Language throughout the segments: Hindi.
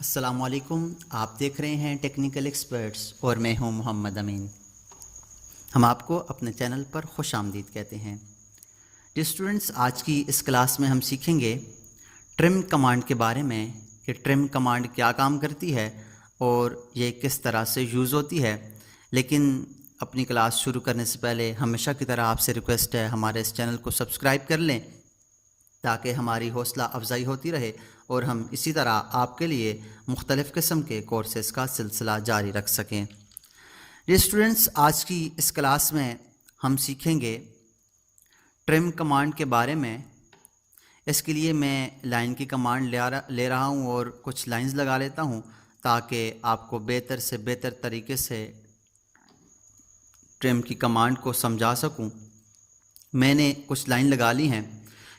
अस्सलामुअलैकुम। आप देख रहे हैं टेक्निकल एक्सपर्ट्स और मैं हूं मोहम्मद अमीन। हम आपको अपने चैनल पर खुश आमदीद कहते हैं। जी स्टूडेंट्स, आज की इस क्लास में हम सीखेंगे ट्रिम कमांड के बारे में कि ट्रिम कमांड क्या काम करती है और ये किस तरह से यूज़ होती है। लेकिन अपनी क्लास शुरू करने से पहले हमेशा की तरह आपसे रिक्वेस्ट है, हमारे इस चैनल को सब्सक्राइब कर लें ताकि हमारी हौसला अफजाई होती रहे और हम इसी तरह आपके लिए मुख्तलिफ़ किस्म के कोर्सेज़ का सिलसिला जारी रख सकें। ये स्टूडेंट्स, आज की इस क्लास में हम सीखेंगे ट्रिम कमांड के बारे में। इसके लिए मैं लाइन की कमांड ले रहा हूँ और कुछ लाइंस लगा लेता हूँ ताकि आपको बेहतर से बेहतर तरीके से ट्रिम की कमांड को समझा सकूँ। मैंने कुछ लाइन लगा ली हैं।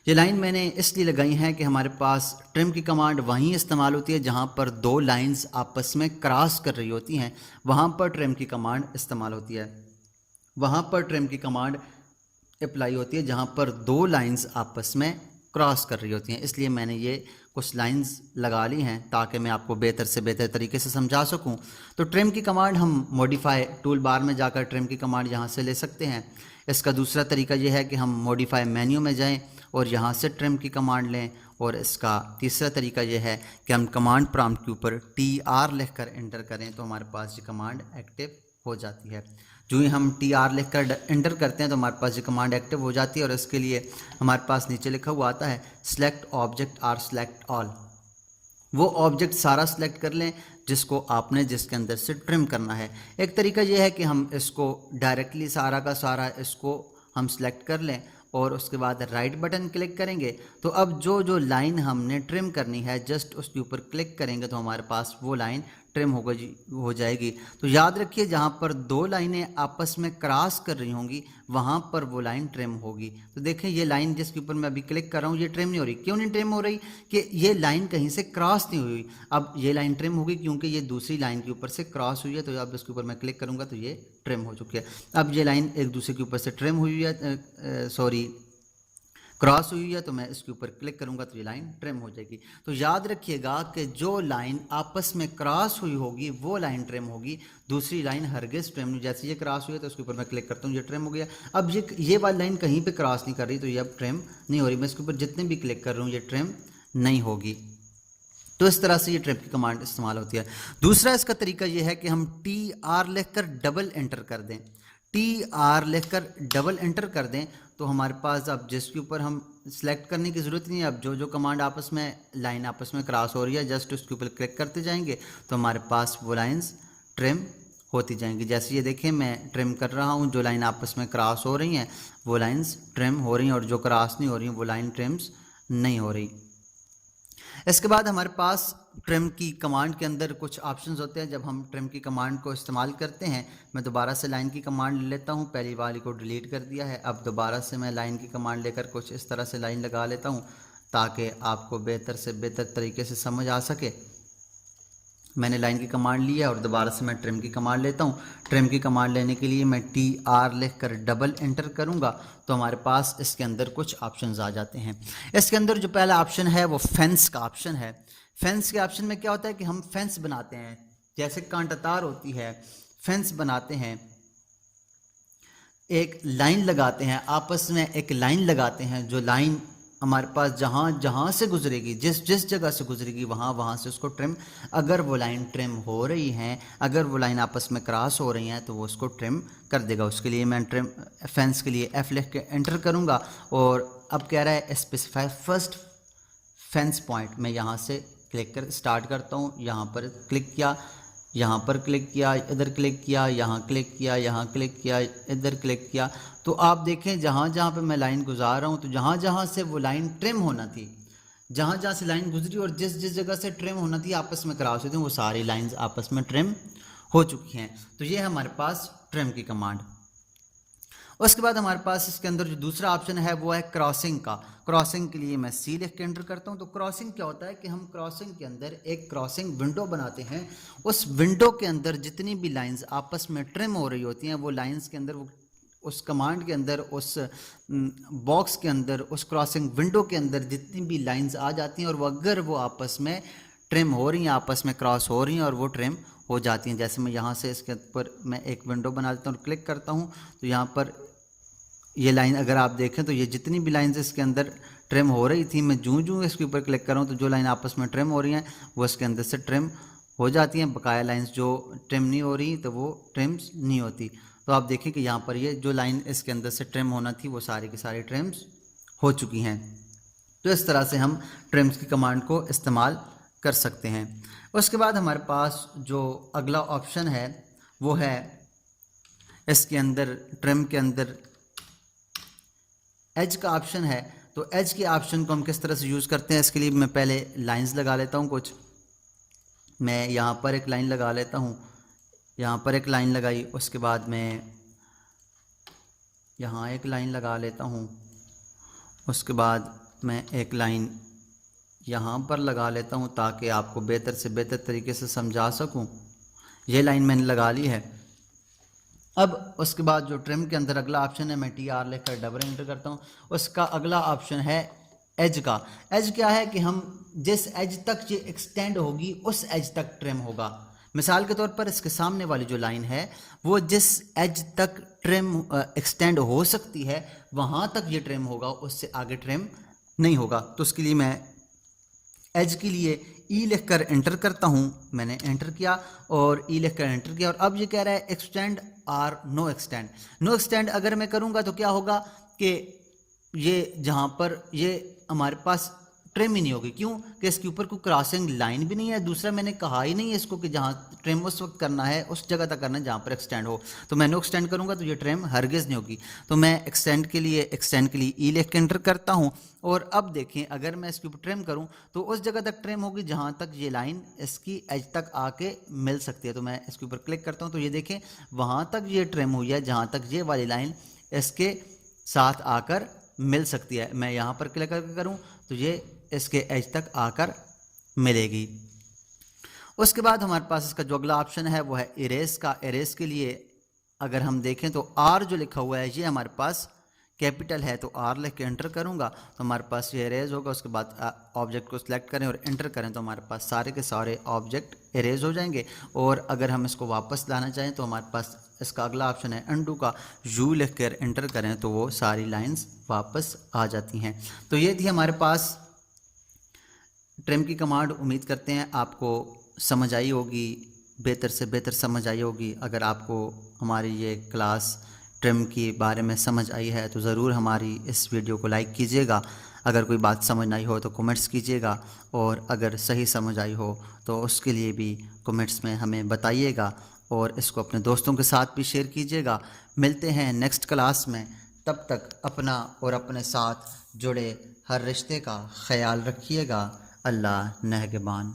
ये लाइन मैंने इसलिए लगाई है कि हमारे पास ट्रिम की कमांड वहीं इस्तेमाल होती है जहाँ पर दो लाइंस आपस में क्रॉस कर रही होती हैं, वहाँ पर ट्रिम की कमांड इस्तेमाल होती है। वहाँ पर ट्रिम की कमांड अप्लाई होती है जहाँ पर दो लाइंस आपस में क्रॉस कर रही होती हैं। इसलिए मैंने ये कुछ लाइंस लगा ली हैं ताकि मैं आपको बेहतर से बेहतर तरीके से समझा सकूं। तो ट्रिम की कमांड हम मॉडिफाई टूल बार में जाकर ट्रिम की कमांड यहाँ से ले सकते हैं। इसका दूसरा तरीका ये है कि हम मॉडिफाई मेन्यू में जाएं और यहाँ से ट्रिम की कमांड लें। और इसका तीसरा तरीका ये है कि हम कमांड प्रॉम्प्ट के ऊपर TR लिखकर एंटर करें तो हमारे पास ये कमांड एक्टिव हो जाती है। जो ही हम TR लिखकर एंटर करते हैं तो हमारे पास ये कमांड एक्टिव हो जाती है। और इसके लिए हमारे पास नीचे लिखा हुआ आता है सेलेक्ट ऑब्जेक्ट और सेलेक्ट ऑल। वो ऑब्जेक्ट सारा सेलेक्ट कर लें जिसके अंदर से ट्रिम करना है। एक तरीका ये है कि हम इसको डायरेक्टली सारा का सारा इसको हम सेलेक्ट कर लें और उसके बाद राइट बटन क्लिक करेंगे तो अब जो लाइन हमने ट्रिम करनी है जस्ट उसके ऊपर क्लिक करेंगे तो हमारे पास वो लाइन ट्रिम हो जाएगी। तो याद रखिए, जहाँ पर दो लाइनें आपस में क्रॉस कर रही होंगी वहाँ पर वो लाइन ट्रिम होगी। तो देखें, ये लाइन जिसके ऊपर मैं अभी क्लिक कर रहा हूँ ये ट्रिम नहीं हो रही। क्यों नहीं ट्रिम हो रही? कि ये लाइन कहीं से क्रॉस नहीं हुई। अब ये लाइन ट्रिम होगी क्योंकि ये दूसरी लाइन के ऊपर से क्रॉस हुई है। तो अब इसके ऊपर मैं क्लिक करूँगा तो ये ट्रिम हो चुकी है। अब ये लाइन एक दूसरे के ऊपर से ट्रिम हुई है, क्रॉस हुई है, तो मैं इसके ऊपर क्लिक करूंगा तो ये लाइन ट्रिम हो जाएगी। तो याद रखिएगा कि जो लाइन आपस में क्रॉस हुई होगी वो लाइन ट्रिम होगी, दूसरी लाइन हरगिज ट्रिम नहीं। जैसे ये क्रॉस हुई है तो उसके ऊपर मैं क्लिक करता हूँ, ये ट्रिम हो गया। अब ये वाली लाइन कहीं पे क्रॉस नहीं कर रही तो ये अब ट्रिम नहीं हो रही। मैं इसके ऊपर जितने भी क्लिक कर रहा हूँ ये ट्रिम नहीं होगी। तो इस तरह से ये ट्रिम की कमांड इस्तेमाल होती है। दूसरा इसका तरीका ये है कि हम TR लिखकर डबल एंटर कर दें। TR लिखकर डबल एंटर कर दें तो हमारे पास अब जिसके ऊपर हम सेलेक्ट करने की ज़रूरत नहीं है। अब जो कमांड आपस में लाइन आपस में क्रॉस हो रही है जस्ट उसके ऊपर क्लिक करते जाएंगे तो हमारे पास वो लाइंस ट्रिम होती जाएंगी। जैसे ये देखें, मैं ट्रिम कर रहा हूँ, जो लाइन आपस में क्रॉस हो रही हैं वो लाइंस ट्रिम हो रही हैं और जो क्रॉस नहीं हो रही हैं वो लाइन ट्रिम्स नहीं हो रही। इसके बाद हमारे पास ट्रिम की कमांड के अंदर कुछ ऑप्शंस होते हैं। जब हम ट्रिम की कमांड को इस्तेमाल करते हैं, मैं दोबारा से लाइन की कमांड ले लेता हूं। पहली वाली को डिलीट कर दिया है, अब दोबारा से मैं लाइन की कमांड लेकर कुछ इस तरह से लाइन लगा लेता हूं ताकि आपको बेहतर से बेहतर तरीके से समझ आ सके। मैंने लाइन की कमांड ली है और दोबारा से मैं ट्रिम की कमांड लेता हूँ। ट्रिम की कमांड लेने के लिए मैं TR लिखकर डबल एंटर करूँगा तो हमारे पास इसके अंदर कुछ ऑप्शंस आ जाते हैं। इसके अंदर जो पहला ऑप्शन है वो फेंस का ऑप्शन है। फेंस के ऑप्शन में क्या होता है कि हम फेंस बनाते हैं, जैसे कांटा तार होती है, फेंस बनाते हैं, एक लाइन लगाते हैं, आपस में एक लाइन लगाते हैं। जो लाइन हमारे पास जहाँ से गुजरेगी, जिस जगह से गुजरेगी वहाँ से उसको ट्रिम, अगर वो लाइन ट्रिम हो रही हैं, अगर वो लाइन आपस में क्रॉस हो रही हैं तो वो उसको ट्रिम कर देगा। उसके लिए मैं ट्रिम फेंस के लिए F लिख के एंटर करूँगा और अब कह रहा है स्पेसिफाई फर्स्ट फेंस पॉइंट। मैं यहाँ से क्लिक कर स्टार्ट करता हूँ, यहाँ पर क्लिक किया, यहाँ पर क्लिक किया, इधर क्लिक किया, यहाँ क्लिक किया, यहाँ क्लिक किया, इधर क्लिक किया। तो आप देखें जहाँ पे मैं लाइन गुजार रहा हूँ तो जहाँ से वो लाइन ट्रिम होना थी, जहाँ से लाइन गुजरी और जिस जगह से ट्रिम होना थी आपस में क्रॉस होती हैं, वो सारी लाइंस आपस में ट्रिम हो चुकी हैं। तो ये है हमारे पास ट्रिम की कमांड। उसके बाद हमारे पास इसके अंदर जो दूसरा ऑप्शन है वो है क्रॉसिंग का। क्रॉसिंग के लिए मैं C लिख के एंटर करता हूँ। तो क्रॉसिंग क्या होता है कि हम क्रॉसिंग के अंदर एक क्रॉसिंग विंडो बनाते हैं। उस विंडो के अंदर जितनी भी लाइंस आपस में ट्रिम हो रही होती हैं वो लाइंस के अंदर, वो उस कमांड के अंदर, उस बॉक्स के अंदर, उस क्रॉसिंग विंडो के अंदर जितनी भी लाइंस आ जाती हैं और वो अगर वो आपस में ट्रिम हो रही हैं, आपस में क्रॉस हो रही हैं और वो ट्रिम हो जाती हैं। जैसे मैं यहाँ से इसके ऊपर मैं एक विंडो बना देता हूँ और क्लिक करता हूँ तो यहाँ पर ये लाइन अगर आप देखें तो ये जितनी भी लाइन्स इसके अंदर ट्रिम हो रही थी, मैं जूँ इसके ऊपर क्लिक कर रहा हूँ तो जो लाइन आपस में ट्रिम हो रही हैं वो इसके अंदर से ट्रिम हो जाती हैं। बकाया लाइन्स जो ट्रिम नहीं हो रही तो वो ट्रिम्स नहीं होती। तो आप देखें कि यहाँ पर ये जो लाइन इसके अंदर से ट्रिम होना थी वो सारी की सारी ट्रिम्स हो चुकी हैं। तो इस तरह से हम ट्रिम्स की कमांड को इस्तेमाल कर सकते हैं। उसके बाद हमारे पास जो अगला ऑप्शन है वो है इसके अंदर ट्रिम के अंदर एज का ऑप्शन है। तो एज के ऑप्शन को हम किस तरह से यूज़ करते हैं, इसके लिए मैं पहले लाइंस लगा लेता हूँ कुछ। मैं यहाँ पर एक लाइन लगा लेता हूँ, यहाँ पर एक लाइन लगाई, उसके बाद मैं यहाँ एक लाइन लगा लेता हूँ, उसके बाद मैं एक लाइन यहाँ पर लगा लेता हूँ ताकि आपको बेहतर से बेहतर तरीके से समझा सकूँ। ये लाइन मैंने लगा ली है। अब उसके बाद जो ट्रिम के अंदर अगला ऑप्शन है, मैं TR लिखकर डबल एंटर करता हूँ। उसका अगला ऑप्शन है एज का। एज क्या है कि हम जिस एज तक ये एक्सटेंड होगी उस एज तक ट्रिम होगा। मिसाल के तौर पर इसके सामने वाली जो लाइन है वो जिस एज तक ट्रिम एक्सटेंड हो सकती है वहाँ तक ये ट्रिम होगा, उससे आगे ट्रिम नहीं होगा। तो उसके लिए मैं एज के लिए ई लिख कर एंटर करता हूँ। मैंने एंटर किया और ई लिख कर एंटर किया और अब ये कह रहा है एक्सटेंड और नो एक्सटेंड। नो एक्सटेंड अगर मैं करूँगा तो क्या होगा कि ये जहाँ पर ये हमारे पास ट्रिम ही नहीं होगी। क्यों कि इसके ऊपर कोई क्रॉसिंग लाइन भी नहीं है। दूसरा मैंने कहा ही नहीं है इसको कि जहाँ ट्रिम उस वक्त करना है उस जगह तक करना है जहाँ पर एक्सटेंड हो। तो मैं नो एक्सटेंड करूँगा तो ये ट्रिम हरगिज़ नहीं होगी। तो मैं एक्सटेंड के लिए ई लिख के एंटर करता हूँ और अब देखें अगर मैं इसके ऊपर ट्रिम करूँ तो उस जगह तक ट्रिम होगी जहाँ तक ये लाइन इसकी एज तक आके मिल सकती है। तो मैं इसके ऊपर क्लिक करता हूँ तो ये देखें वहाँ तक ये ट्रिम हुई है जहाँ तक ये वाली लाइन इसके साथ आकर मिल सकती है। मैं यहाँ पर क्लिक करके करूँ तो ये इसके एज तक आकर मिलेगी। उसके बाद हमारे पास इसका जो अगला ऑप्शन है वो है इरेज का। इरेज के लिए अगर हम देखें तो आर जो लिखा हुआ है ये हमारे पास कैपिटल है, तो आर लिख के एंटर करूँगा तो हमारे पास ये इरेज होगा। उसके बाद ऑब्जेक्ट को सिलेक्ट करें और एंटर करें तो हमारे पास सारे के सारे ऑब्जेक्ट इरेज हो जाएंगे। और अगर हम इसको वापस लाना चाहें तो हमारे पास इसका अगला ऑप्शन है अंडू का। यू लिख कर एंटर करें तो वो सारी लाइंस वापस आ जाती हैं। तो ये थी हमारे पास ट्रिम की कमांड। उम्मीद करते हैं आपको समझ आई होगी, बेहतर से बेहतर समझ आई होगी। अगर आपको हमारी ये क्लास ट्रिम के बारे में समझ आई है तो ज़रूर हमारी इस वीडियो को लाइक कीजिएगा। अगर कोई बात समझ नहीं हो तो कमेंट्स कीजिएगा और अगर सही समझ आई हो तो उसके लिए भी कमेंट्स में हमें बताइएगा और इसको अपने दोस्तों के साथ भी शेयर कीजिएगा। मिलते हैं नेक्स्ट क्लास में, तब तक अपना और अपने साथ जुड़े हर रिश्ते का ख्याल रखिएगा। अल्लाह नेहगबान।